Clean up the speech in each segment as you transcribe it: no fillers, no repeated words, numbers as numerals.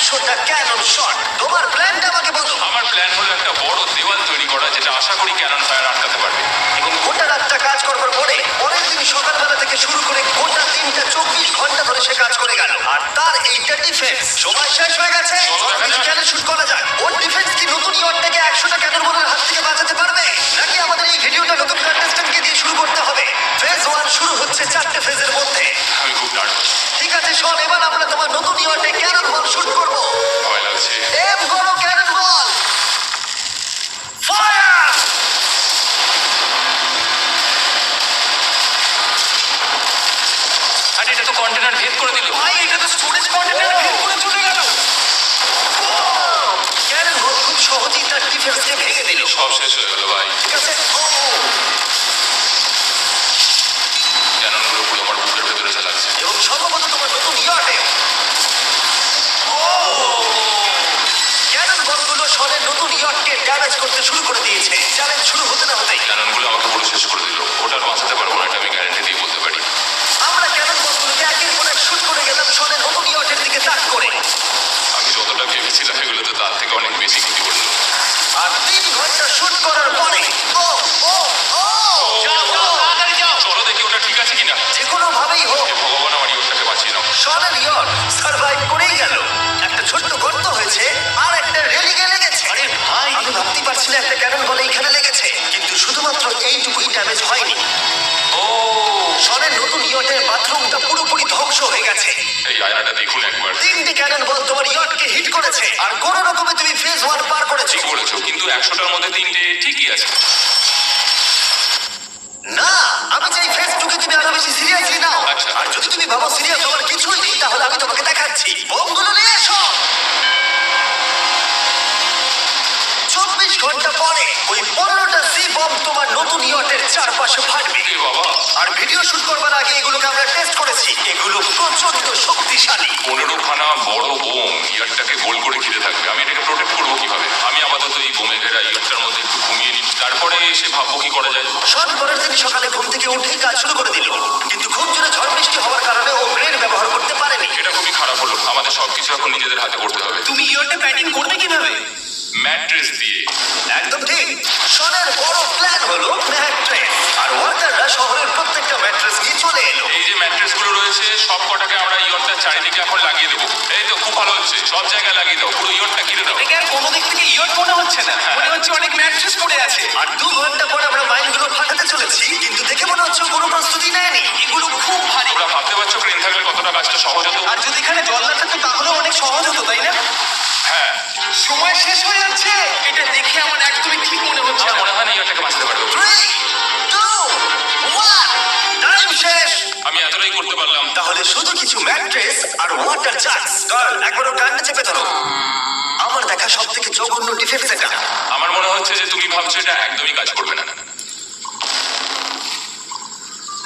100টা Canon shot. তোমার প্ল্যানটা আমাকে বলো। আমার প্ল্যান হলো একটা বড় দেওয়াল তৈরি করা, যেটা আশা করি ক্যানন ফায়ার আটকাতে পারবে। এবং গোটা রাতটা কাজ করবার পরে পরের দিন সকালবেলা থেকে শুরু করে গোটা দিনটা 24 ঘন্টা ধরে সে কাজ করে গেল। আর তার এইটা ডিফেন্স। সময় শেষ হয়ে গেছে। চলো দেখা যাক। ক্যানন শুট করা যাক। ওর ডিফেন্স কি নতুন ইয়র্কটাকে 100টা ক্যানন বলের হাত থেকে বাঁচাতে পারবে, নাকি আমাদের এই ভিডিওটা নতুন কন্টেস্ট্যান্টকে দিয়ে শুরু করতে হবে? ফেজ 1 শুরু হচ্ছে 4টে ফেজের মধ্যে। আমি খুব নার্ভাস, ঠিক আছে শোন, এবার আমরা তোমার নতুন ইয়র্কে ক্যানন বল শুট করব। ভয় লাগছে। এম করো ক্যানন বল। ফায়ার! আরে এটা তো কন্টেনার ভেদ করে দিল। ভাই এটা তো স্টোরেজ কন্টেনার ভেদ করে চলে গেল। ক্যানন বল খুব সহজেই তার ডিফেন্সকে ভেঙে দিল। সব শেষ হয়ে গেল ভাই। ঠিক আছে। ক্যাননগুলো পুরো আমার বুকের ভেতরে চালাচ্ছে। এবং সম্ভবত তোমার নতুন ইয়র্কে ক্যানন বলগুলো শনের নতুন ইয়র্ককে ড্যামেজ করতে শুরু করে দিয়েছে। চ্যালেঞ্জ শুরু হতে না হতেই ক্যাননগুলো আমাকে পুরো শেষ করে দিল। ওটা আর বাঁচাতে পারবো না, এটা আমি গ্যারান্টি দিয়ে বলতে পারি। আমরা ক্যানন বলগুলোকে একের পর এক শুট করে গেলাম শনের নতুন ইয়র্কের দিকে তাক করে। আমি যতটা ভেবেছিলাম এগুলো তো তার থেকে অনেক বেশি ক্ষতি করলো। আর 3 ঘন্টা শুট করার পরে ও ও ও যাও, যাও, তাড়াতাড়ি যাও। চলো দেখি ওটা ঠিক আছে কিনা। যে কোনো ভাবেই হোক হে ভগবান, আমার ইয়রটাকে বাঁচিয়ে নাও। শনের ইয়র্ক সার্ভাইভ করেই গেল। একটা ছোট্ট গর্ত হয়েছে আর একটা রেলিংয়ে লেগেছে। আরে ভাই, আমি ভাবতেই পারছি না একটা ক্যানন বলে এখানে লেগেছে, কিন্তু শুধুমাত্র এইটুকুই ড্যামেজ হয়নি। ও, শনের নতুন ইয়র্কের বাথরুমটা পুরোপুরি ধ্বংস হয়ে গেছে। এই আয়নাটা দেখুন একবার। 3টে ক্যানন বল তোমার ইয়র্ককে হিট করেছে আর কোনো রকমে তুমি ফেজ 1 পার করেছো। ঠিক বলেছো, কিন্তু 100টার মধ্যে 3টে ঠিকই আছে। না, আমি চাই ফেজ 2 কে তুমি আরো বেশি সিরিয়াসলি নাও। আচ্ছা। আর যদি তুমি ভাবো সিরিয়াস হওয়ার কিছুই নেই, তাহলে আমি তোমাকে দেখাচ্ছি। বোমগুলো নিয়ে এসো। 24 ঘন্টা পরে ওই 15টা সি বম তোমার নতুন ইয়র্কের চারপাশে ফাটবে। এ বাবা, আর ভিডিও শুট করবার আগে এগুলোকে আমরা টেস্ট করেছি। এগুলো প্রচন্ড শক্তিশালী। 15খানা বড় বোম ইয়ারটাকে গোল করে ঘিরে থাকবে। আমি এটাকে প্রোটেক্ট করবো কিভাবে? আমি আপাতত এই বোমে ঘেরা ইয়ারটার মধ্যে একটু ঘুমিয়ে নিই, তারপরে এসে ভাববো কি করা যায়। শন পরের দিন সকালে ঘুম থেকে উঠেই কাজ শুরু করে দিল, কিন্তু খুব জোরে ঝড় বৃষ্টি হওয়ার কারণে ও ব্রেন ব্যবহার করতে পারেনি। এটা খুবই খারাপ হলো। আমাদের সবকিছু এখন নিজেদের হাতে করতে হবে। তুমি ইয়র্টে ব্যাটিং করবে কিভাবে? ম্যাট্রেস দিয়ে। একদম ঠিক। শনের বড় প্ল্যান হলো ম্যাট্রেস, আর ওয়ার্কাররা শহরের প্রত্যেকটা ম্যাট্রেস নিয়ে চলে এলো। এই যে ম্যাট্রেস গুলো রয়েছে সব কটাকে আমরা ইয়রটার চারিদিকে এখন লাগিয়ে দেবো। এই তো খুব ভালো হচ্ছে, সব জায়গায় লাগিয়ে দাও, পুরো ইয়রটা ঘিরে দাও। দেখে আর কোনো দিক থেকে ইয়র্ট মনে হচ্ছে না, মনে হচ্ছে অনেক ম্যাট্রেস পড়ে আছে। আর 2 ঘন্টা পর আমরা মাইনগুলো ফাটাতে চলেছি, কিন্তু দেখে মনে হচ্ছে ও কোনো প্রস্তুতি নেয়নি। এগুলো খুব ভারী। তোমরা ভাবতে পারছো ক্রেন থাকলে কতটা কাজটা সহজ হতো? আর যদি এখানে জল না থাকতো তাহলেও অনেক সহজ হতো, তাই না? হ্যাঁ, সময় শেষ হয়ে যাচ্ছে। এটা দেখে আমার একদমই ঠিক মনে হচ্ছে আমার না। মনে হয় না ইয়রটাকে বাঁচাতে পারবো। 3 2 1 টাইম শেষ। আমি এতটাই করতে পারলাম। তাহলে শুধু কিছু ম্যাট্রেস আর ওয়াটার জাগস। গার্ল, একবার ওর কানটা চেপে ধরো। আমার দেখা সবথেকে জঘন্য ডিফেন্স এটা। আমার মনে হচ্ছে যে তুমি ভাবছো এটা একদমই কাজ করবে না।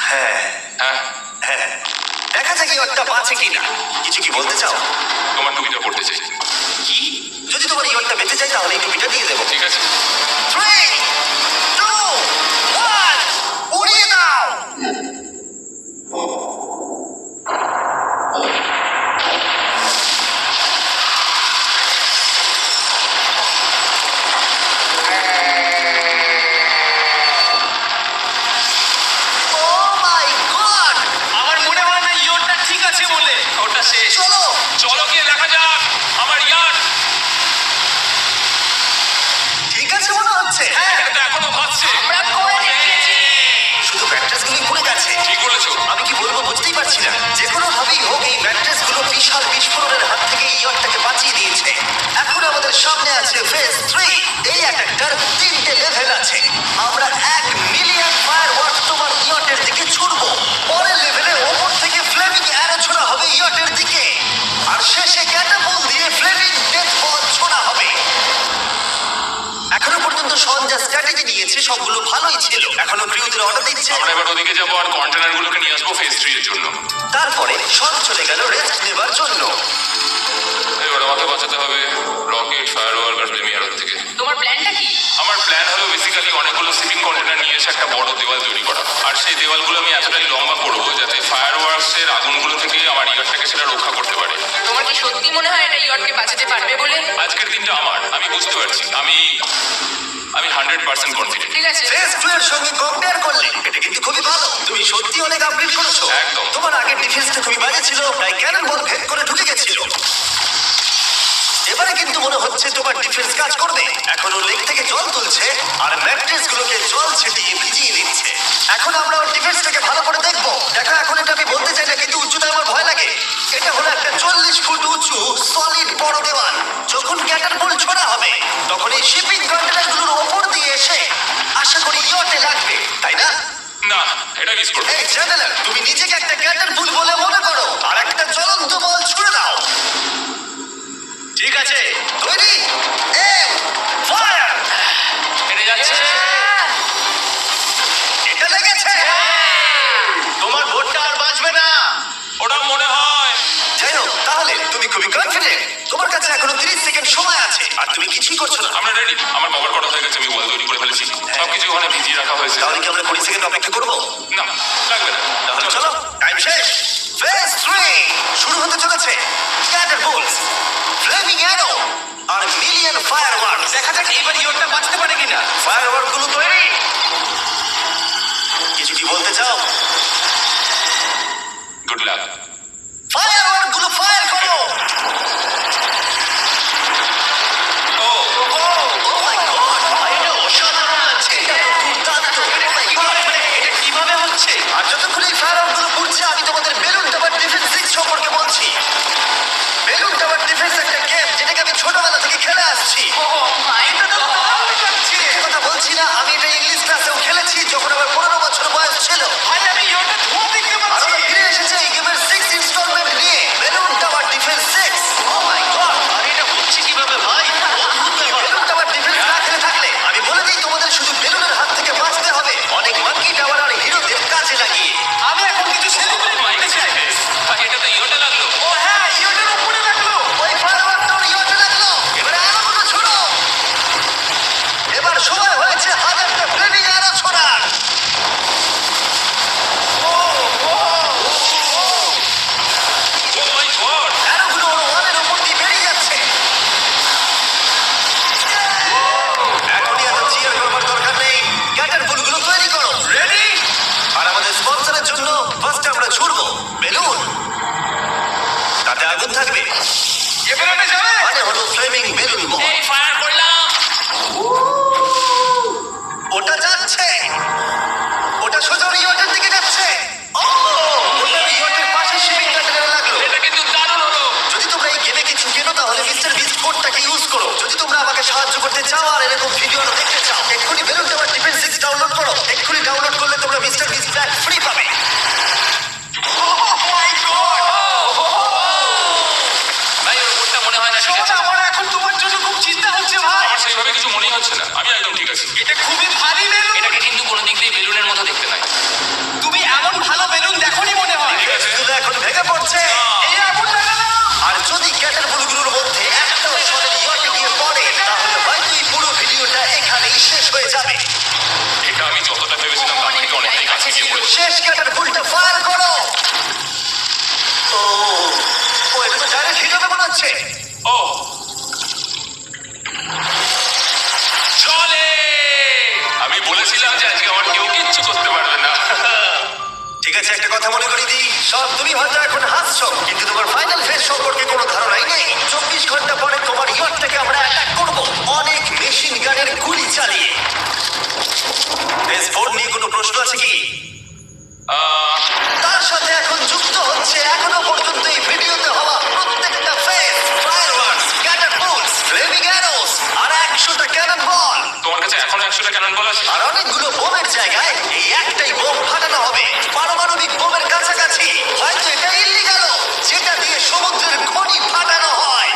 হ্যাঁ হ্যাঁ, হ্যাঁ, দেখা যাক ইয়র্কটা বাঁচে কিনা। কিছু কি বলতে চাও? তোমার টুপিটা পড়তে চাই। কি? যদি তোমার ইয়র্কটা বেঁচে যায় তাহলে এই টুপিটা দিয়ে দেবো। ঠিক আছে। 3 2 1 উড়িয়ে দাও। Oh my God! আমার মনে হয় না ইয়র্টটা ঠিক আছে বলে। ওটা শেষ। চলো। চলো গিয়ে দেখা যাক আমার ইয়ার। ঠিক আছে মনে হচ্ছে। হ্যাঁ, এটা তো এখনো ভাসছে। আমরা করে দেখিয়েছি। শুধু ম্যাট্রেসগুলি পুড়ে গেছে। ঠিক বলেছো। আমি কি বলবো বুঝতেই পারছি না। যে কোনো ভাবেই হোক এই ম্যাট্রেসগুলো বিশাল বিস্ফোরণের হাত থেকে এই ইয়র্কটাকে বাঁচিয়ে দিয়েছে। এখন আমাদের সামনে আছে ফেজ 3। এই অ্যাটাকটার 3টে লেভেল আছে। আমরা 1 মিলিয়ন ফায়ারওয়ার্ক তোমার ইয়র্কের দিকে ছুড়বো। পরের লেভেলে ওপর থেকে ফ্লেমিং অ্যারো ছোড়া হবে ইয়র্কের দিকে, আর শেষে ক্যাটাপল্ট দিয়ে ফ্লেমিং ডেথ বল ছোড়া হবে। এখনো পর্যন্ত শন যা স্ট্র্যাটেজি নিয়েছে সবগুলো ভালোই ছিল। এখনো ক্রিউদের অর্ডার দিচ্ছে। আমরা এবার ওদিকে যাবো আর কন্টেনার গুলোকে নিয়ে আসবো ফেজ 3 এর জন্য। তারপরে শন চলে গেল রেস্ট নেবার জন্য। এবার আমাকে বাঁচাতে হবে রকেট, ফায়ারওয়ার্ক আর ফ্লেমিয়ার থেকে। তোমার প্ল্যানটা কি? আমার প্ল্যান হলো বেসিক্যালি অনেকগুলো শিপিং কন্টেনার নিয়ে এসে একটা বড় দেওয়াল তৈরি করা। আর সেই দেওয়ালগুলো আমি এতটাই লম্বা করবো যাতে ফায়ারওয়ার্কস এর আগুনগুলো থেকে আমার ইয়ারটাকে সেটা রক্ষা করতে পারে। তোমার কি সত্যি মনে হয় এটা ইয়টকে বাঁচাতে পারবে বলে? আজকের দিনটা আমার, আমি বুঝতে পারছি। আমি 100% কনফিডেন্ট। ঠিক আছে। ফেজ 2 এর সঙ্গে কম্পেয়ার করলে এটা কিন্তু খুবই ভালো। তুমি সত্যি অনেক আপগ্রেড করেছো। একদম। তোমার আগের ডিফেন্সটা খুবই বাজে ছিল, তাই ক্যানন বল ভেদ করে ঢুকে গেছিল। এবারে কিন্তু মনে হচ্ছে তোমার ডিফেন্স কাজ করবে। এখন ও লেক থেকে জল তুলছে আর ম্যাট্রেস গুলোকে জল ছিটিয়ে ভিজিয়ে দিচ্ছে। এখন আমরা ওর ডিফেন্সটাকে ভালো করে দেখবো। দেখো, এখন এটা আমি বলতে চাই না, কিন্তু উচ্চতায় আমার ভয় লাগে। এটা হলো একটা 40 ফুট উঁচু সলিড বড় দেওয়াল। যখন ক্যাটারপোল ছোড়া হবে তখন এই শিপিং কন্টেনারগুলোর ওপর দিয়ে এসে আশা করি ইয়টে লাগবে, তাই না? না, এটা মিস করবো। এই চ্যানেলার, তুমি নিজেকে একটা ক্যাটারপুল বলে মনে করো আর একটা জ্বলন্ত বল ছুড়ে দাও। ঠিক আছে, তৈরি? Aim fire! হেরে যাচ্ছে। এটা লেগেছে। তোমার ভোটটা আর বাঁচবে না। ওটা মনে হয়। যাই হোক, তাহলে তুমি খুবই কনফিডেন্ট। তোমার কাছে এখনো 30 সেকেন্ড সময় আছে আর তুমি কিছুই করছো না। আমরা রেডি। আমার কভার করা হয়ে গেছে, আমি ওয়াল তৈরি করে ফেলেছি। সবকিছু ওখানে ভিজিয়ে রাখা হয়েছে। তাহলে কি আমরা 20 সেকেন্ড অপেক্ষা করবো? না, লাগবে না। তাহলে চলো, টাইম শেষ। ফেজ 3 শুরু হতে চলেছে। ক্যাটারপুলস, ফ্লেমিং অ্যারো আর মিলিয়ন ফায়ারওয়ার্কস। দেখা যাক এবার ইয়টটা বাঁচতে পারে কিনা। ফায়ারওয়ার্ক গুলো তৈরি। কিছু কি বলতে চাও? Good luck. ফায়ারওয়ার্ক গুলো ফায়ার করো। ও, ও মাই গড, এটা অসাধারণ লাগছে। এটা তো দুর্দান্ত। Oh my God! এটা কিভাবে হচ্ছে? আর যতক্ষণ এই ফায়ারওয়ার্ক গুলো ঘুরছে আমি তোমাদের বেলুন টাওয়ার ডিফেন্স 6 সম্পর্কে বলছি। বেলুন টাওয়ার ডিফেন্স একটা গেম যেটাকে আমি ছোটবেলা থেকে খেলে আসছি। ও মাই গড। মিথ্যে কথা বলছি না, আমি এটা ইংলিশ ক্লাসেও খেলেছি যখন আমার 15 বছর বয়স ছিল। ভাই আমি ইয়টটা ধোঁয়া দেখতে আর পাচ্ছি। ওরা ফিরে এসেছে এই গেমের 6 ইনস্টলমেন্ট নিয়ে, বেলুন টাওয়ার ডিফেন্স 6। ও মাই গড, আর এটা হচ্ছে কিভাবে ভাই? অদ্ভুত ব্যাপার। বেলুন টাওয়ার ডিফেন্স না খেলে থাকলে আমি বলে দিই তোমাদের শুধু বেলুনের হাত থেকে বাঁচতে হবে অনেক মাঙ্কি টাওয়ার আর হিরোদের কাজে লাগিয়ে। আমি এখন কিছু সেলিব্রেট মাই করতে চাই। ভাই, এটা তো ইয়োটা লাগলো। ও হ্যাঁ, ইয়টের উপরে রাখলো। ওই ফায়ারওয়ার্কটা ওর ইয়টে লাগলো। এবারে আরোগুলো ছোড়ো। এবার সময় হয়েছে হাজারটা ফ্লেমিং অ্যারো ছোড়ার। ও মাই গড। অ্যারোগুলো ওর ওয়ালের উপর দিয়ে বেরিয়ে যাচ্ছে। এখনই এত চিয়ার করবার দরকার নেই। ক্যাটারপুলগুলো তৈরি করো। রেডি? আর আমাদের স্পন্সরের জন্য ফার্স্ট আমরা ছুড়বো বেলুন। তাতে আগুন থাকবে, এবার এটা যাবে? মানে হলো ফ্লেমিং বেলুন বল। এই ফায়ার করলাম। ওটা যাচ্ছে, ওটা সোজা ওর ইয়টের দিকে যাচ্ছে। ও, ওটা ওর ইয়টের পাশে শিপিং কন্টেনারে লাগলো। এটা কিন্তু দারুণ হলো। যদি তোমরা এই গেমে কিছু কেনো তাহলে মিস্টার বিস্ট কোডটাকে ইউজ করো। যদি তোমরা আমাকে সাহায্য করতে চাও আর এরকম ভিডিও আরো দেখতে চাও, এক্ষুনি বেলুন টাওয়ার ডিফেন্স 6 ডাউনলোড করো। এক্ষুনি ডাউনলোড করলে তোমরা মিস্টার বিস্ট ব্ল্যাক ফ্রি পাবে। ভাই, ওর উপরটা মনে হয় না ঠিক আছে। শোন, আমার এখন তোমার জন্য খুব চিন্তা হচ্ছে ভাই। আমার সেইভাবে কিছু মনেই হচ্ছে না। আমি একদম ঠিক আছি। এটা খুবই ভারী বেলুন। এটাকে কিন্তু কোনো দিক দিয়ে বেলুনের মতো দেখতে নাই। তুমি এমন ভালো বেলুন দেখোনি মনে হয়। ঠিক আছে। এগুলো এখন ভেঙে পড়ছে। এই আগুন লাগানো। আর যদি ক্যাটারপুলগুলোর মধ্যে একটা সরের ইয়টে গিয়ে পড়ে তাহলে হয়তো এই পুরো ভিডিওটা এখানেই শেষ হয়ে যাবে। এটা আমি যতটা ভেবেছিলাম তার থেকে অনেকটাই কাছে গিয়ে পড়েছে। শেষ ক্যাটারপুলটা ফায়ার করো। ও, ও এটা তো ডাইরেক্ট হিট হবে মনে হচ্ছে। ও, চলে। আমি বলেছিলাম যে আজকে আমার কেউ কিচ্ছু করতে পারবে না। ঠিক আছে, একটা কথা মনে করিয়ে দিই, সব তুমি হয়তো এখন হাসছো কিন্তু তোমার ফাইনাল ফেজ সম্পর্কে কোনো ধারণাই নেই। 24 ঘন্টা পরে তোমার ইয়টটাকে আমরা অ্যাটাক করব অনেক মেশিন গানের গুলি চালিয়ে। ফেজ 4 নিয়ে কোনো প্রশ্ন আছে কি? তার সাথে এখন যুক্ত হচ্ছে এখনো পর্যন্ত এই ভিডিওতে হওয়া প্রত্যেকটা phase, fireworks, catapults, flaming arrows আর 100টা ক্যানন বল। তোমার কাছে এখনো 100টা ক্যানন বল আছে? আর অনেকগুলো বোমের জায়গায় এই একটাই বোম ফাটানো হবে পারমাণবিক বোমের কাছাকাছি। হয়তো এটা ইল্লিগাল, যেটা দিয়ে সমুদ্রের খনি ফাটানো হয়।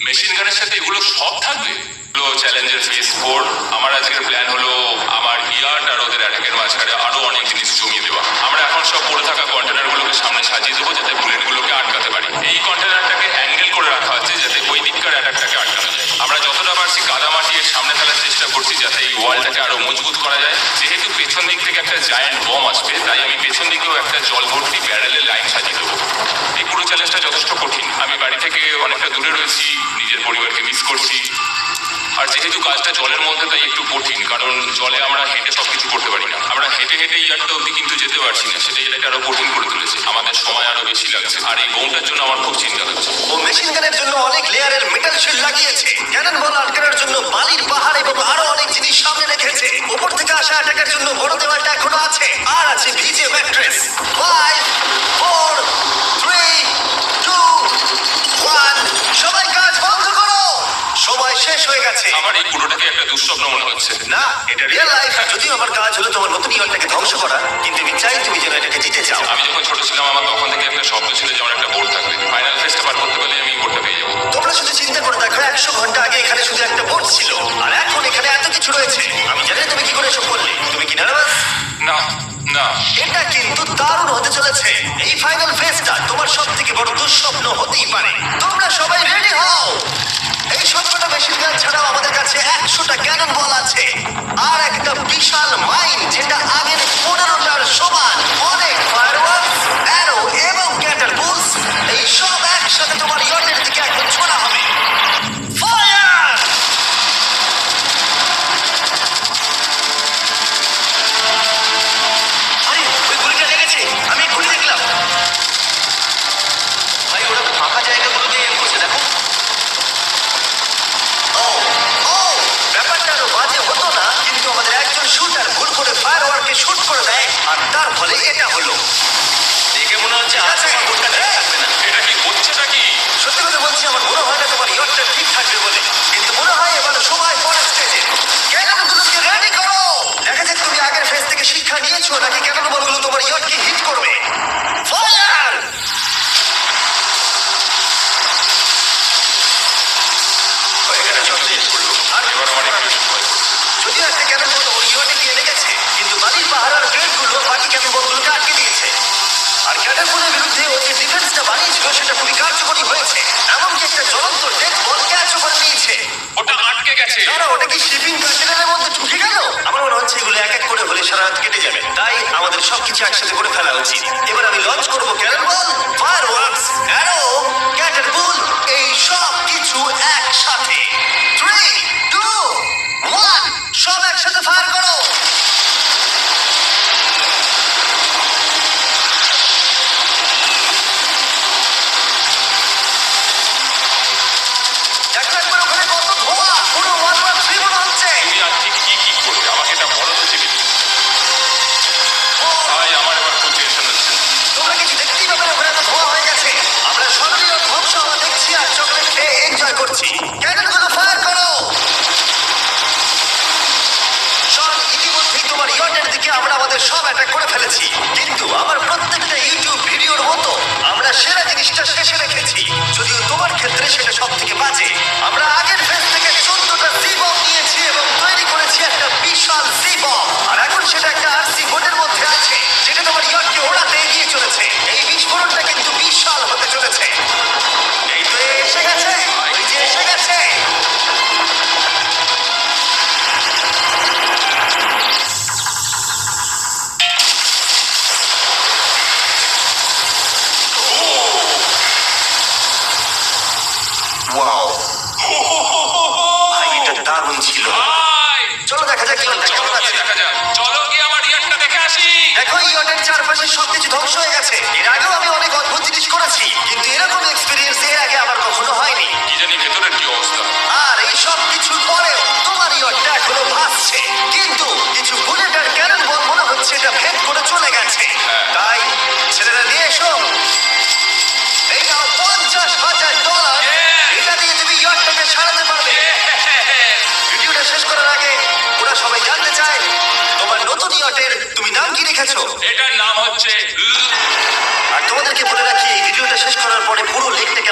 মেশিন গানের সাথে এগুলো সব থাকবে। চ্যালেঞ্জের ফেজ 4। আমার আজকের প্ল্যান হলো আমার ইয়ার্ড আর ওদের অ্যাটাকের মাঝখানে আরো অনেক জিনিস জমিয়ে দেওয়া। আমরা এখন সব পড়ে থাকা কন্টেনারগুলোকে সামনে সাজিয়ে দেবো যাতে বুলেটগুলোকে আটকাতে পারি। এই কন্টেনারটাকে অ্যাঙ্গেল করে রাখা হচ্ছে যাতে ওই দিককার অ্যাটাকটাকে আটকানো যায়। আমরা যতটা পারছি কাদামাটি এর সামনে ফেলার চেষ্টা করছি যাতে এই ওয়ালটাকে আরো মজবুত করা যায়। যেহেতু পেছন দিক থেকে একটা জায়ান্ট বম আসবে তাই আমি পেছন দিকেও একটা জল ভর্তি ব্যারেলের লাইন সাজিয়ে দেবো। এই পুরো চ্যালেঞ্জটা যথেষ্ট কঠিন। আমি বাড়ি থেকে অনেকটা দূরে রয়েছি, নিজের পরিবারকে মিস করছি। আর যেহেতু কাজটা জলের মধ্যে, তাই একটু কঠিন, কারণ জলে আমরা হেঁটে সবকিছু করতে পারি না। আমরা হেঁটে হেঁটে ইয়ারটা অব্দি কিন্তু যেতে পারছি না, সেটাই এটাকে আরো কঠিন করে তুলেছে। আমাদের সময় আরো বেশি লাগছে, আর এই বোমটার জন্য আমার খুব চিন্তা হচ্ছে। ও মেশিন গানের জন্য অনেক লেয়ারের মেটাল শিল্ড লাগিয়েছে, ক্যানন বল আটকানোর জন্য বালির পাহাড় এবং আরো অনেক জিনিস সামনে রেখেছে। উপর থেকে আসা অ্যাটাকের জন্য বড় দেওয়ালটা এখনো আছে, আর আছে ভিজে ম্যাট্রেস। 5 4 3 2 1 সবাই কাজ বন্ধ করো, সময় শেষ হয়ে গেছে। আমার এই পুরোটাকে একটা দুঃস্বপ্ন মনে হচ্ছে। না, এটা রিয়েল লাইফ। যদিও আমার কাজ হলো তোমার নতুন ইয়নটাকে ধ্বংস করা, কিন্তু আমি চাই তুমি যেন এটাকে জিতে যাও। আমি যখন ছোট ছিলাম, আমার তখন থেকে একটা শব্দ ছিল যে আমার একটা বোর্ড থাকবে। ফাইনাল ফেস্টে পার করতে পারলে আমি বোর্ডটা পেয়ে যাবো। তোমরা শুধু চিন্তা করে দেখো, 100 ঘন্টা আগে এখানে শুধু একটা বোট ছিল, আর এখন এখানে এত কিছু রয়েছে। আমি জানি না তুমি কি করে এসব করলে। তুমি কি নার্ভাস? না না, এটা কিন্তু দারুণ হতে চলেছে। এই ফাইনাল ফেজটা তোমার সব থেকে বড় দুঃস্বপ্ন হতেই পারে। তোমরা সবাই রেডি হও। এই সবকটা মেশিন গান ছাড়াও আমাদের কাছে 100টা ক্যানন বল আছে, আর একটা বিশাল মাইন যেটা আগের 15টার সমান। অনেক ফায়ারওয়ার্কস, অ্যারো এবং ক্যাটারপুলস, এই সব একসাথে তোমার ইয়টের দিকে এখন ছোড়া হবে। ফায়ার! আরে ওই গুলিটা লেগেছে, আমি এক্ষুনি দেখলাম। ভাই ওরা তো ফাঁকা জায়গাগুলো দিয়ে এম করছে, দেখো। ও ও ব্যাপারটা আরো বাজে হতো না, কিন্তু আমাদের একজন শুটার ভুল করে ফায়ারওয়ার্ককে শুট করে দেয়, আর তার ফলে এটা হলো। দেখে মনে হচ্ছে আজ আমার বোটটা ঠিক থাকবে না। এটা কি হচ্ছে নাকি? সত্যি কথা বলছি, আমার মনে হয় না তোমার ইয়টটা ঠিক থাকবে বলে, কিন্তু মনে হয় এবার সময় পরে স্টেজে। ক্যাননগুলোকে রেডি করো। দেখা যাক তুমি আগের ফেজ থেকে শিক্ষা নিয়েছো নাকি ক্যানন বলগুলো তোমার ইয়টকে হিট করবে। ফায়ার! হয়ে গেল, চলছে। আর এবার আমার একটু বেশি ভয় করছে। যদিও একটা ক্যানন বল ওর ইয়টে গিয়ে লেগেছে, কিন্তু বালির পাহাড় আর গ্রেডগুলো বাকি ক্যানন বলগুলোকে আটকে দিয়েছে। আর ক্যাটারপুলের বিরুদ্ধে ও যে ডিফেন্সটা বানিয়েছিল সেটা খুবই কার্যকরী হয়েছে। এমনকি একটা জ্বলন্ত ডেড বল ক্যাচও করে নিয়েছে। ওটা আটকে গেছে। দাঁড়াও, ওটা কি শিপিং কন্টেনারের মধ্যে ঢুকে গেল? আমার মনে হচ্ছে এগুলো এক এক করে হলে সারা রাত কেটে যাবে, তাই আমাদের সবকিছু একসাথে করে ফেলা উচিত। এবার আমি লঞ্চ করবো ক্যানন বল, ফায়ারওয়ার্কস, অ্যারো, ক্যাটারপুল, এই সব কিছু একসাথে। 3 2 1 সব একসাথে ফায়ার করো। দেখো একবার ওখানে কত ধোঁয়া, পুরো 113 মনে হচ্ছে। তুমি আর ঠিক কি করবে আমাকে এটা বলো তো জিমি। ভাই আমার এবার খুব টেনশন হচ্ছে। তোমরা কিছু দেখতেই পাবে না, ওখানে এত ধোঁয়া হয়ে গেছে। আমরা সক্রিয় ধ্বংস হওয়া দেখছি আর চকলেট খেয়ে এনজয় করছি। ক্যাননগুলো ফায়ার করো। শন, ইতিমধ্যেই তোমার ইয়টের দিকে আমরা আমাদের সব অ্যাটাক করে ফেলেছি, কিন্তু আমার প্রত্যেকটা ইউটিউব ভিডিওর মতো আমরা সেরা জিনিসটা শেষে রেখেছি। যদিও তোমার ক্ষেত্রে সেটা সব থেকে বাজে। আমরা আগের ফেজ থেকে 14টা সি বম নিয়েছি এবং তৈরি করেছি একটা বিশাল সি বম, আর এখন সেটা একটা আরসি বোটের মধ্যে আছে, যেটা তোমার ইয়টকে ওড়াতে এগিয়ে চলেছে। এই বিস্ফোরণটা কিন্তু বিশাল হতে চলেছে। এই তো এসে গেছে, ওই যে এসে গেছে। ওয়াও, ভাই এটা দারুণ ছিল। ভাই চলো দেখা যাক ইয়টটা চলো কেমন গিয়ে আছে। দেখা যাক। চলো গিয়ে আমার ইয়ারটা দেখে আসি। দেখো ইয়টের চারপাশে সবকিছু ধ্বংস হয়ে গেছে। এর আগেও আমি অনেক অদ্ভুত জিনিস করেছি, কিন্তু এরকম এক্সপেরিয়েন্স এর আগে আমার কখনো হয়নি। কি জানি ভেতরের কি অবস্থা। আর এই সব কিছুর পরেও তোমার ইয়টটা এখনো ভাসছে, কিন্তু কিছু বুলেট আর ক্যানন বল মনে হচ্ছে এটা ভেদ করে চলে গেছে। তাই ছেলেরা নিয়ে এসো। এই নাও $50,000। এটা দিয়ে তুমি ইয়টটাকে সারাতে পারবে। ভিডিওটা শেষ করার আগে ওরা সবাই জানতে চায় তোমার নতুন ইয়টের তুমি নাম কি রেখেছো। এটার নাম হচ্ছে আর তোমাদেরকে বলে রাখি, এই ভিডিওটা শেষ করার পরে পুরো লেকটাকে